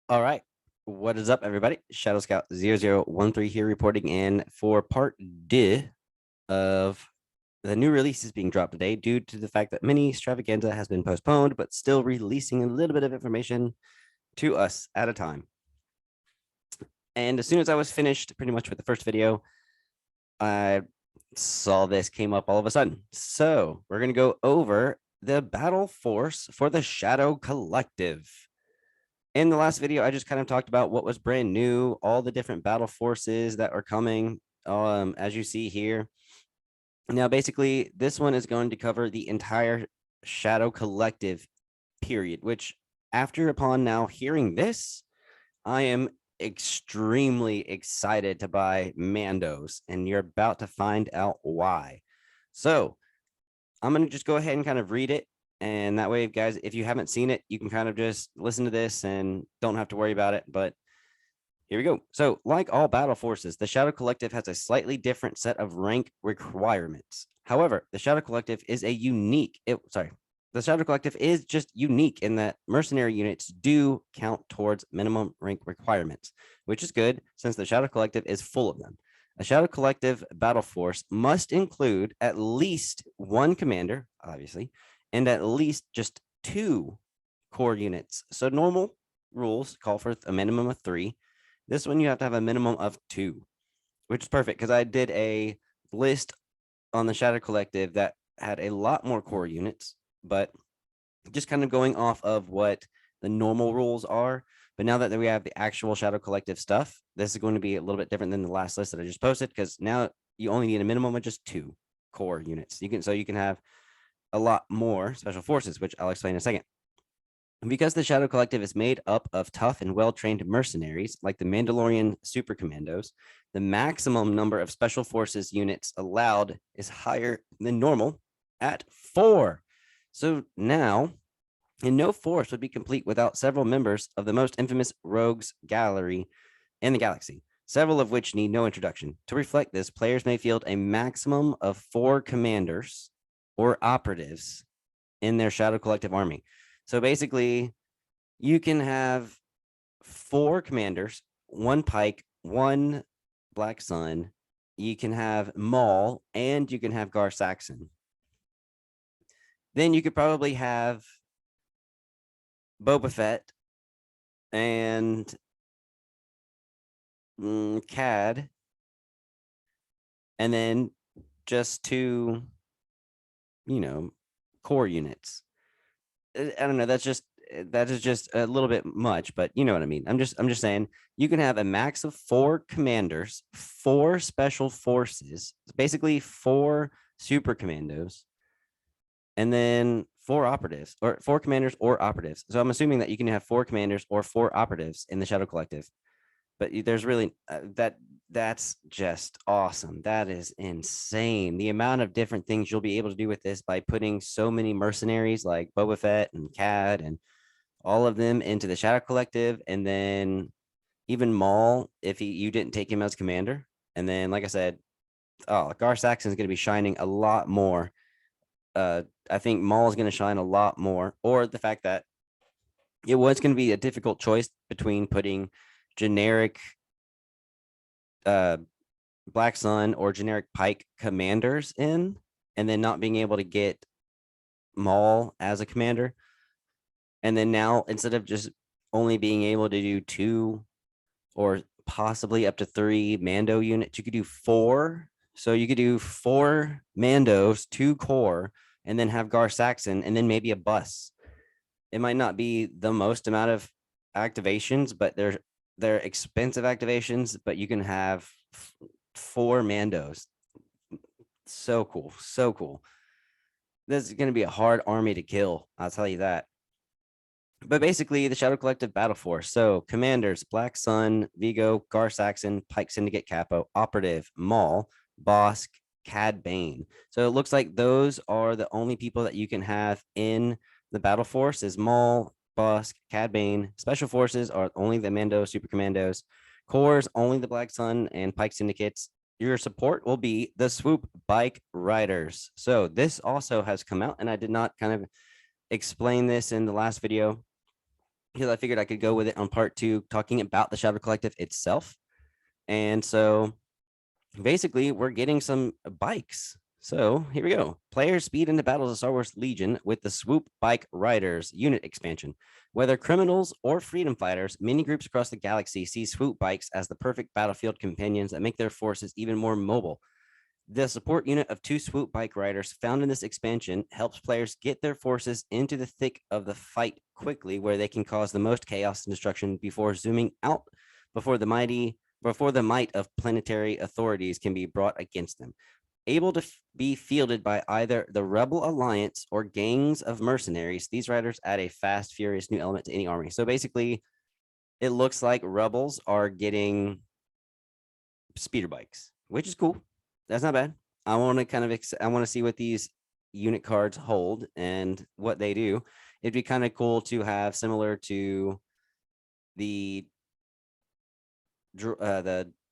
All right. What is up, everybody? Shadow Scout 0013 here, reporting in for part D of the new releases being dropped today due to the fact that mini extravaganza has been postponed, but still releasing a little bit of information to us at a time. And as soon as I was finished pretty much with the first video, I saw this came up all of a sudden. So we're going to go over the battle force for the Shadow Collective. In the last video, I just kind of talked about what was brand new, all the different battle forces that are coming, as you see here. Now, basically, this one is going to cover the entire Shadow Collective period, which upon now hearing this, I am extremely excited to buy Mandos, and you're about to find out why. So I'm going to just go ahead and kind of read it. And that way, guys, if you haven't seen it, you can kind of just listen to this and don't have to worry about it. But here we go. So like all battle forces, the Shadow Collective has a slightly different set of rank requirements. However, the Shadow Collective is the Shadow Collective is just unique in that mercenary units do count towards minimum rank requirements, which is good since the Shadow Collective is full of them. A Shadow Collective battle force must include at least one commander, obviously, and at least just 2 core units. So normal rules call for a minimum of 3. This one you have to have a minimum of 2, which is perfect because I did a list on the Shadow Collective that had a lot more core units, but just kind of going off of what the normal rules are. But now that we have the actual Shadow Collective stuff, this is going to be a little bit different than the last list that I just posted, because now you only need a minimum of just 2 core units. You can have a lot more special forces, which I'll explain in a second. Because the Shadow Collective is made up of tough and well-trained mercenaries, like the Mandalorian Super Commandos, the maximum number of special forces units allowed is higher than normal at 4. So now, and no force would be complete without several members of the most infamous rogues gallery in the galaxy, several of which need no introduction. To reflect this, players may field a maximum of 4 commanders or operatives in their Shadow Collective army. So basically, you can have 4 commanders, 1 pike, 1 black sun. You can have Maul, and you can have Gar Saxon. Then you could probably have Boba Fett and Cad, and then just 2, core units. I don't know. That is just a little bit much, but you know what I mean. I'm just saying you can have a max of 4 commanders, 4 special forces, basically 4 super commandos, and then 4 operatives, or 4 commanders or operatives. So I'm assuming that you can have 4 commanders or 4 operatives in the Shadow Collective. But there's really that's just awesome. That is insane. The amount of different things you'll be able to do with this by putting so many mercenaries like Boba Fett and Cad and all of them into the Shadow Collective, and then even Maul if you didn't take him as commander. And then, like I said, Gar Saxon is going to be shining a lot more. I think Maul is going to shine a lot more, or the fact that it was going to be a difficult choice between putting generic Black Sun or generic Pike commanders in, and then not being able to get Maul as a commander. And then now, instead of just only being able to do 2 or possibly up to 3 Mando units, you could do 4. So you could do 4 Mandos, 2 core, and then have Gar Saxon, and then maybe a bus. It might not be the most amount of activations, but they're expensive activations, but you can have 4 Mandos. So cool. So cool. This is going to be a hard army to kill. I'll tell you that. But basically, the Shadow Collective battle force. So commanders, Black Sun, Vigo, Gar Saxon, Pike Syndicate Capo, Operative, Maul, Bosk, Cad Bane. So it looks like those are the only people that you can have in the battle force is Maul, Bosk, Cad Bane. Special forces are only the Mando Super Commandos. Cores, only the Black Sun and Pike Syndicates. Your support will be the Swoop Bike Riders. So this also has come out, and I did not kind of explain this in the last video, because I figured I could go with it on part 2, talking about the Shadow Collective itself. And so basically, we're getting some bikes. So here we go. Player speed into battles of Star Wars Legion with the Swoop Bike Riders unit expansion. Whether criminals or freedom fighters, many groups across the galaxy see Swoop bikes as the perfect battlefield companions that make their forces even more mobile. The support unit of 2 Swoop Bike Riders found in this expansion helps players get their forces into the thick of the fight quickly, where they can cause the most chaos and destruction before zooming out before the might of planetary authorities can be brought against them. Able to be fielded by either the Rebel Alliance or gangs of mercenaries, these riders add a fast, furious new element to any army. So basically, it looks like rebels are getting speeder bikes, which is cool. That's not bad. I want to I want to see what these unit cards hold and what they do. It'd be kind of cool to have similar to the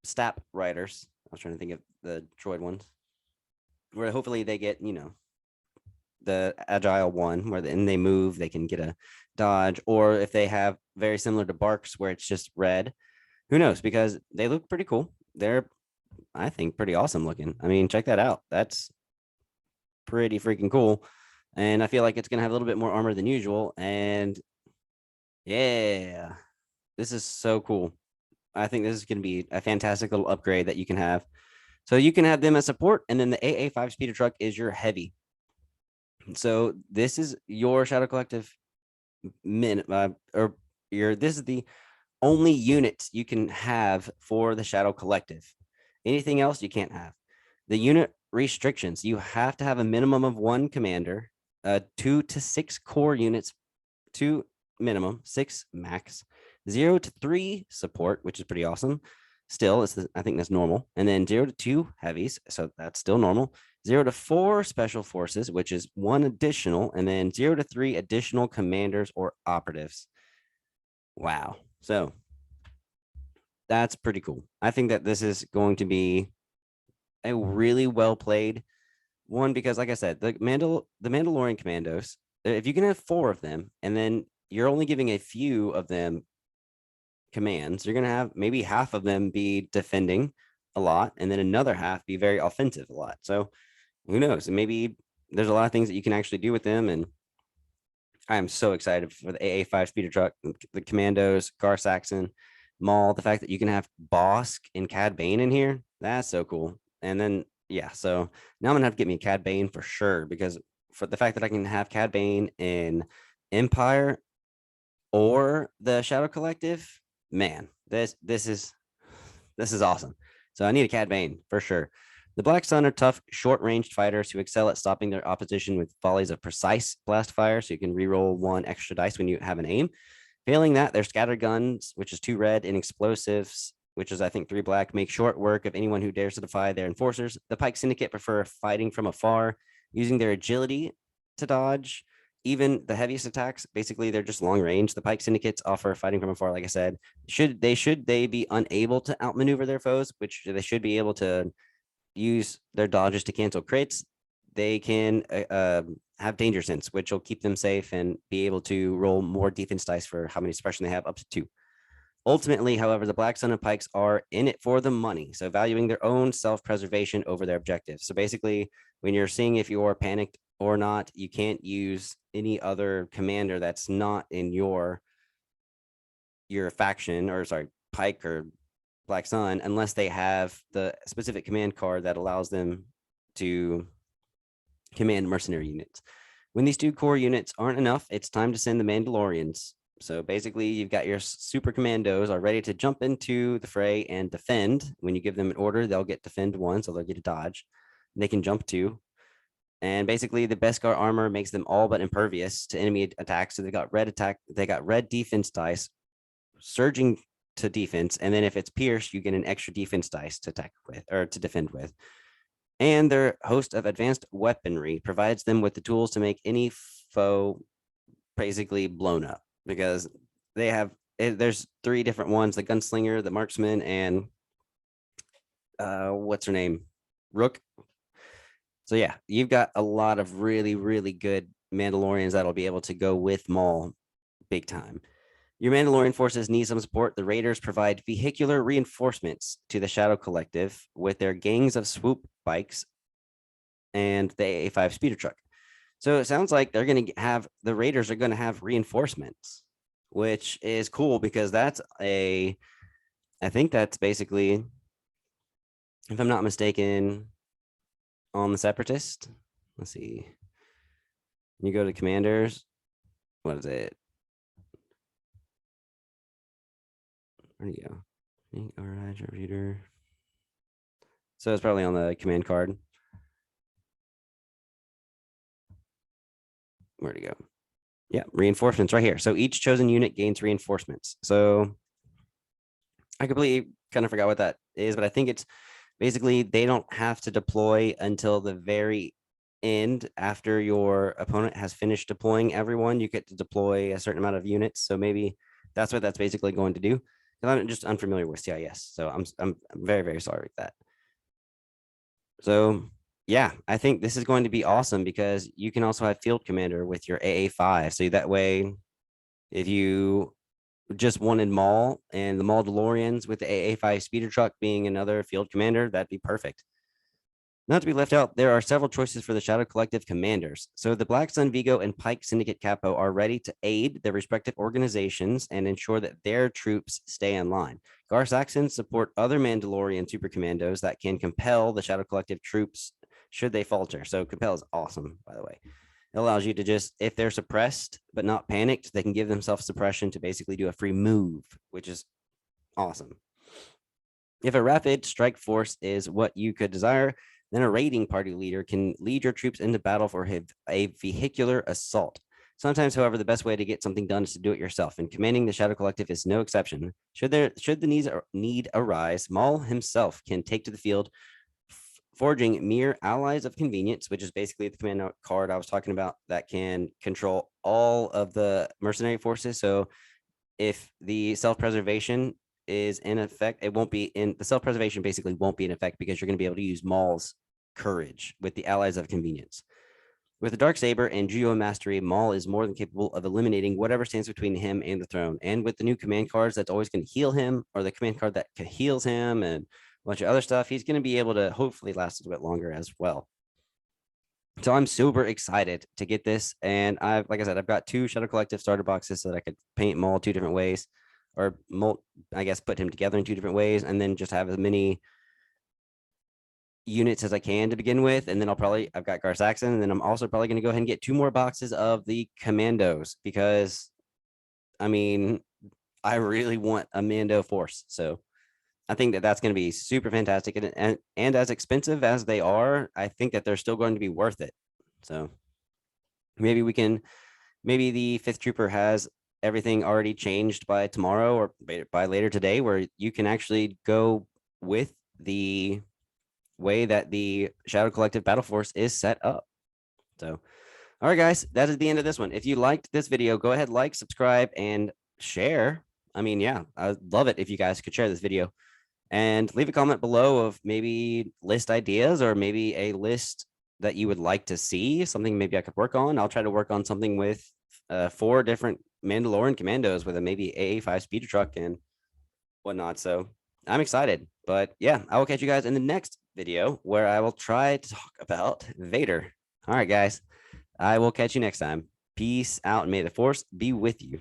Stap riders. I was trying to think of the droid ones, where hopefully they get, the agile one where then they move, they can get a dodge, or if they have very similar to Barks where it's just red, who knows? Because they look pretty cool. They're, I think, pretty awesome looking. I mean, check that out. That's pretty freaking cool. And I feel like it's going to have a little bit more armor than usual. And yeah, this is so cool. I think this is going to be a fantastic little upgrade that you can have. So you can have them as support, and then the AA5 speeder truck is your heavy. So this is your Shadow Collective this is the only unit you can have for the Shadow Collective. Anything else you can't have. The unit restrictions, you have to have a minimum of 1 commander, 2 to 6 core units, 2 minimum, 6 max, 0 to 3 support, which is pretty awesome. Still, I think that's normal. And then 0 to 2 heavies, so that's still normal. 0 to 4 special forces, which is 1 additional, and then 0 to 3 additional commanders or operatives. Wow. So that's pretty cool. I think that this is going to be a really well played one, because like I said, the Mandalorian commandos, if you can have 4 of them and then you're only giving a few of them commands, you're going to have maybe half of them be defending a lot and then another half be very offensive a lot. So who knows? And maybe there's a lot of things that you can actually do with them. And I am so excited for the AA5 speeder truck, the commandos, Gar Saxon, Maul, the fact that you can have Bosk and Cad Bane in here. That's so cool. And then, yeah, so now I'm going to have to get me a Cad Bane for sure, because for the fact that I can have Cad Bane in Empire or the Shadow Collective, man, this is awesome. So I need a Cad Bane for sure. The Black Sun are tough, short-ranged fighters who excel at stopping their opposition with volleys of precise blast fire, so you can reroll 1 extra dice when you have an aim. Failing that, their scattered guns, which is 2 red, and explosives, which is I think 3 black, make short work of anyone who dares to defy their enforcers. The Pike Syndicate prefer fighting from afar, using their agility to dodge even the heaviest attacks. Basically, they're just long range. The Pike Syndicates offer fighting from afar, like I said. Should they be unable to outmaneuver their foes, which they should be able to use their dodges to cancel crits, they can have danger sense, which will keep them safe and be able to roll more defense dice for how many suppression they have, up to 2. Ultimately, however, the Black Sun and Pikes are in it for the money, so valuing their own self-preservation over their objectives. So basically, when you're seeing if you're panicked or not, you can't use any other commander that's not in your faction, or sorry, Pike or Black Sun, unless they have the specific command card that allows them to command mercenary units. When these 2 core units aren't enough, it's time to send the Mandalorians. So basically, you've got your super commandos are ready to jump into the fray and defend. When you give them an order, they'll get defend 1, so they'll get a dodge. They can jump 2. And basically, the Beskar armor makes them all but impervious to enemy attacks. So they got red defense dice, surging to defense, and then if it's pierced, you get an extra defense dice to attack with or to defend with. And their host of advanced weaponry provides them with the tools to make any foe basically blown up, because they have there's 3 different ones: the gunslinger, the marksman, and what's her name, Rook. So yeah, you've got a lot of really, really good Mandalorians that'll be able to go with Maul big time. Your Mandalorian forces need some support. The Raiders provide vehicular reinforcements to the Shadow Collective with their gangs of swoop bikes and the AA5 speeder truck. So it sounds like they're going to have the Raiders are going to have reinforcements, which is cool because I think that's basically, if I'm not mistaken, on the Separatist. Let's see. You go to commanders. What is it? Where do you go? All right, reader. So it's probably on the command card. Where'd it go? Yeah, reinforcements right here. So each chosen unit gains reinforcements. So I completely kind of forgot what that is, but I think it's basically they don't have to deploy until the very end after your opponent has finished deploying everyone. You get to deploy a certain amount of units. So maybe that's what that's basically going to do. I'm just unfamiliar with CIS, so I'm very, very sorry with that. So yeah, I think this is going to be awesome because you can also have field commander with your AA5. So that way, if you just wanted Maul and the Maul DeLoreans with the AA5 speeder truck being another field commander, that'd be perfect. Not to be left out, there are several choices for the Shadow Collective commanders. So the Black Sun Vigo and Pike Syndicate Capo are ready to aid their respective organizations and ensure that their troops stay in line. Gar Saxons support other Mandalorian super commandos that can compel the Shadow Collective troops should they falter. So compel is awesome, by the way. It allows you to just, if they're suppressed but not panicked, they can give themselves suppression to basically do a free move, which is awesome. If a rapid strike force is what you could desire, then a raiding party leader can lead your troops into battle for a vehicular assault. Sometimes, however, the best way to get something done is to do it yourself, and commanding the Shadow Collective is no exception. Should the need arise, Maul himself can take to the field, forging mere allies of convenience, which is basically the command card I was talking about that can control all of the mercenary forces. So if the self-preservation is in effect, it won't be in the self-preservation basically won't be in effect because you're going to be able to use Maul's courage with the allies of convenience. With the dark saber and Geo mastery, Maul is more than capable of eliminating whatever stands between him and the throne. And with the new command cards, that's always going to heal him, or the command card that heals him, and a bunch of other stuff. He's going to be able to hopefully last a bit longer as well. So I'm super excited to get this. And like I said, I've got 2 Shadow Collective starter boxes so that I could paint Maul 2 different ways, or I guess put him together in 2 different ways, and then just have as many units as I can to begin with. And then I've got Gar Saxon, and then I'm also probably going to go ahead and get 2 more boxes of the Commandos because, I mean, I really want a Mando force. So I think that that's going to be super fantastic. And as expensive as they are, I think that they're still going to be worth it. So maybe maybe the 5th trooper has everything already changed by tomorrow or by later today, where you can actually go with the way that the Shadow Collective Battle Force is set up. So, all right, guys, that is the end of this one. If you liked this video, go ahead, like, subscribe, and share. I mean, yeah, I'd love it if you guys could share this video and leave a comment below of maybe list ideas or maybe a list that you would like to see, something maybe I could work on. I'll try to work on something with 4 different Mandalorian commandos with a maybe AA5 speeder truck and whatnot. So I'm excited. But yeah, I will catch you guys in the next video where I will try to talk about Vader. All right, guys, I will catch you next time. Peace out and may the force be with you.